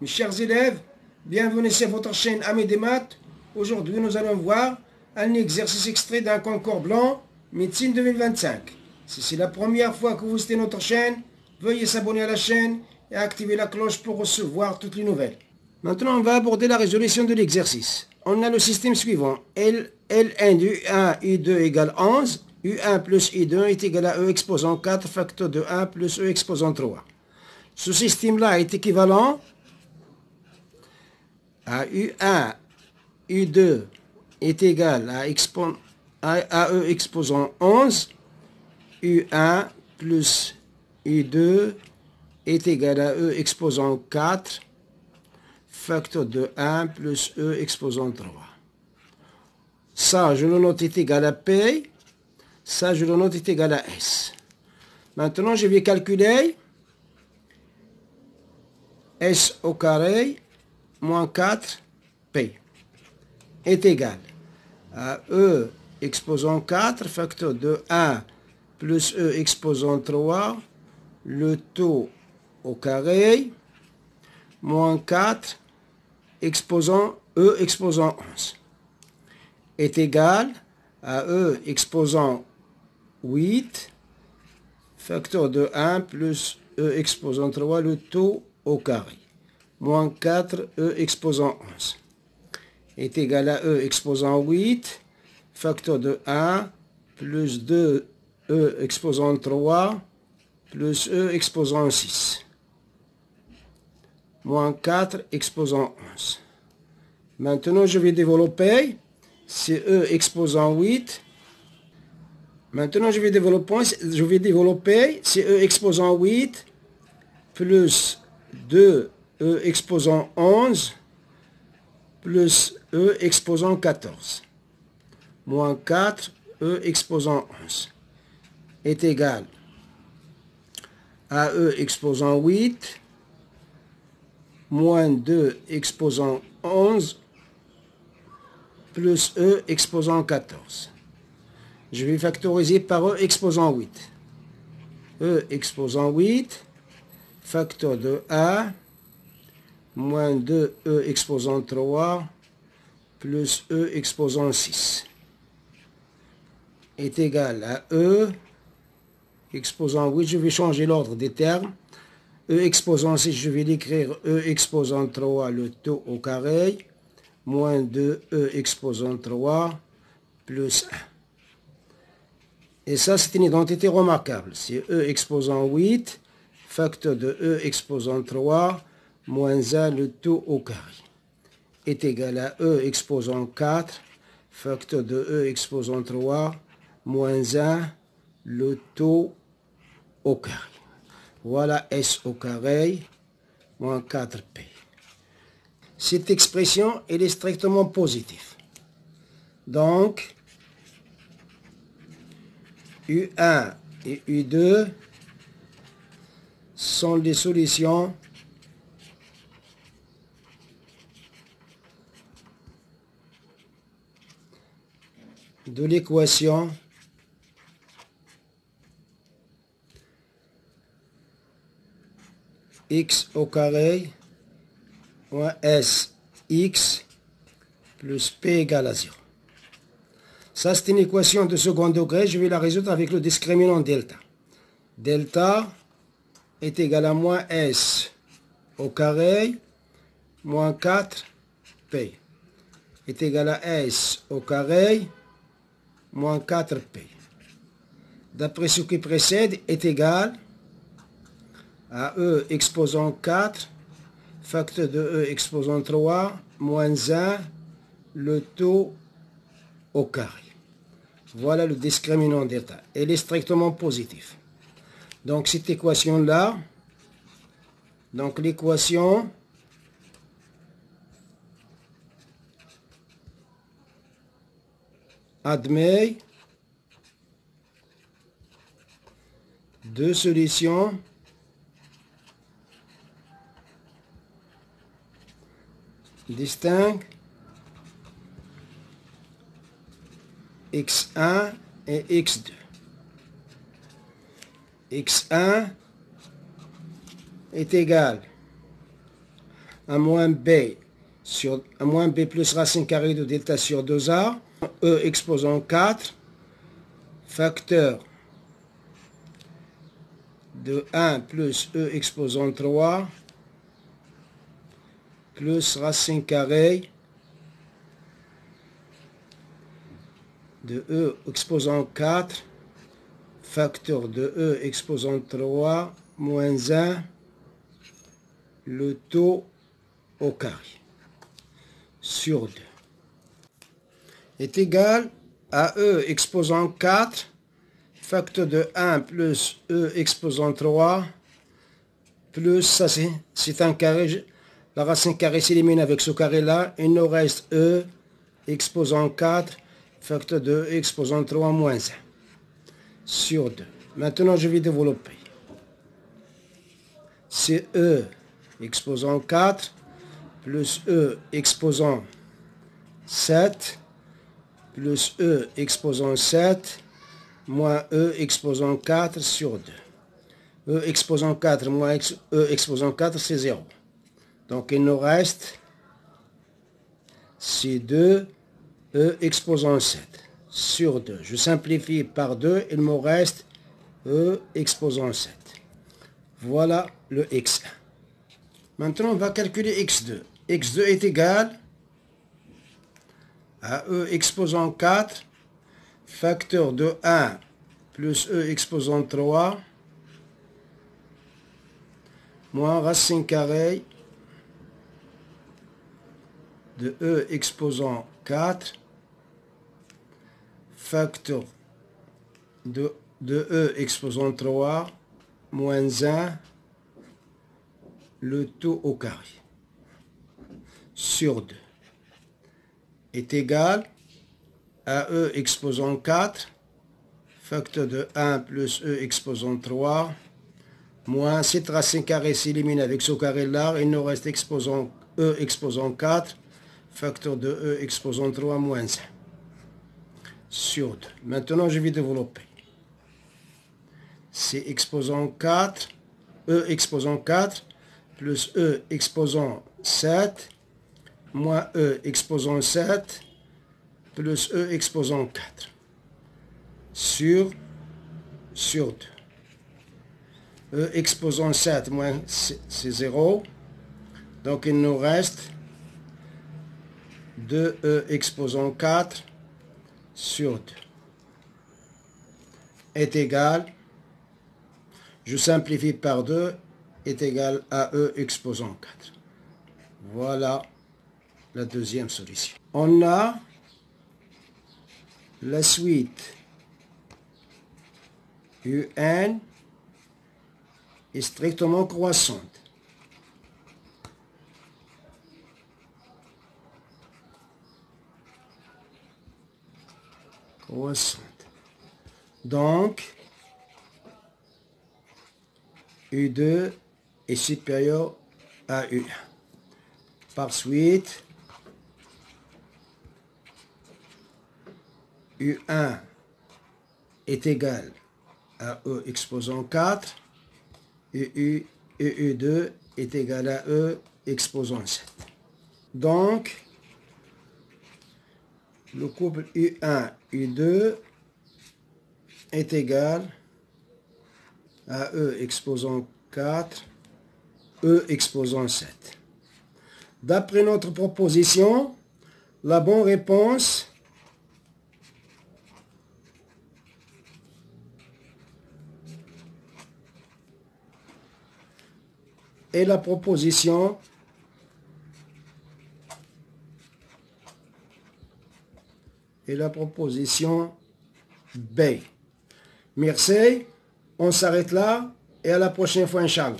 Mes chers élèves, bienvenue sur votre chaîne Amis des maths. Aujourd'hui, nous allons voir un exercice extrait d'un concours blanc médecine 2025. Si c'est la première fois que vous visitez notre chaîne, veuillez s'abonner à la chaîne et activer la cloche pour recevoir toutes les nouvelles. Maintenant, on va aborder la résolution de l'exercice. On a le système suivant. Ln du U1 U2 égale 11. U1 plus U2 est égal à E exposant 4 facteur de 1 plus E exposant 3. Ce système-là est équivalent à U1, U2 est égal à E exposant 11. U1 plus U2 est égal à E exposant 4 facteur de 1 plus E exposant 3. Ça, je le note est égal à P. Ça, je le note est égal à S. Maintenant, je vais calculer S au carré moins 4P est égal à E exposant 4 facteur de 1 plus E exposant 3, le tout au carré, moins 4 exposant E exposant 11 est égal à E exposant 8 facteur de 1 plus E exposant 3, le tout au carré, moins 4 E exposant 11 est égal à E exposant 8 facteur de 1 plus 2 E exposant 3 plus E exposant 6 moins 4 exposant 11. Maintenant, je vais développer. C'est E exposant 8. Maintenant, je vais développer. C'est E exposant 8 plus 2 E exposant 11 plus E exposant 14 moins 4 E exposant 11 est égal à E exposant 8 moins 2 exposant 11 plus E exposant 14. Je vais factoriser par E exposant 8. E exposant 8, facteur de 1, moins 2 E exposant 3, plus E exposant 6, est égal à E exposant 8. Je vais changer l'ordre des termes. E exposant 6, je vais l'écrire E exposant 3, le tout au carré, moins 2 E exposant 3, plus 1. Et ça, c'est une identité remarquable. C'est E exposant 8, facteur de E exposant 3, moins 1, le tout au carré, est égal à E exposant 4, facteur de E exposant 3, moins 1, le tout au carré. Voilà S au carré, moins 4P. Cette expression, elle est strictement positive. Donc, U1 et U2 sont des solutions de l'équation x au carré moins sx plus p égale à 0. Ça, c'est une équation de second degré. Je vais la résoudre avec le discriminant delta. Delta est égal à moins s au carré moins 4p est égal à s au carré moins 4p. D'après ce qui précède, est égal à E exposant 4, facteur de E exposant 3, moins 1, le tout au carré. Voilà le discriminant delta. Elle est strictement positive. Donc cette équation-là, donc l'équation admet deux solutions distinctes, x1 et x2. x1 est égal un moins b plus racine carrée de delta sur 2a, e exposant 4, facteur de 1 plus e exposant 3, plus racine carrée de e exposant 4, facteur de e exposant 3, moins 1, le tout au carré, sur 2, est égal à e exposant 4, facteur de 1 plus e exposant 3, plus, ça c'est un carré, la racine carrée s'élimine avec ce carré-là, il nous reste e exposant 4, facteur de e exposant 3 moins 1, sur 2. Maintenant, je vais développer. C'est e exposant 4, plus e exposant 7, plus e exposant 7, moins e exposant 4 sur 2. E exposant 4 moins e exposant 4, c'est 0. Donc, il nous reste, c'est 2, e exposant 7 sur 2. Je simplifie par 2, il me reste e exposant 7. Voilà le x1. Maintenant, on va calculer x2. x2 est égal à e exposant 4, facteur de 1 plus e exposant 3, moins racine carrée de e exposant 4, facteur de e exposant 3, moins 1, le tout au carré, sur 2, est égal à e exposant 4, facteur de 1 plus e exposant 3, moins cette racine carrée s'élimine avec ce carré-là, il nous reste e exposant 4, facteur de e exposant 3, moins 1, sur 2. Maintenant, je vais développer. C'est exposant 4, e exposant 4, plus e exposant 7, moins e exposant 7, plus e exposant 4, sur 2. E exposant 7 moins c'est 0, donc il nous reste 2e exposant 4 sur 2 est égal, je simplifie par 2, est égal à e exposant 4. Voilà la deuxième solution. On a la suite UN est strictement croissante. Donc, U2 est supérieur à U1. Par suite, U1 est égal à E exposant 4 et U2 est égal à E exposant 7. Donc, le couple U1, U2 est égal à E exposant 4, E exposant 7. D'après notre proposition, la bonne réponse est la proposition B. Merci, on s'arrête là et à la prochaine fois, Inch'Allah.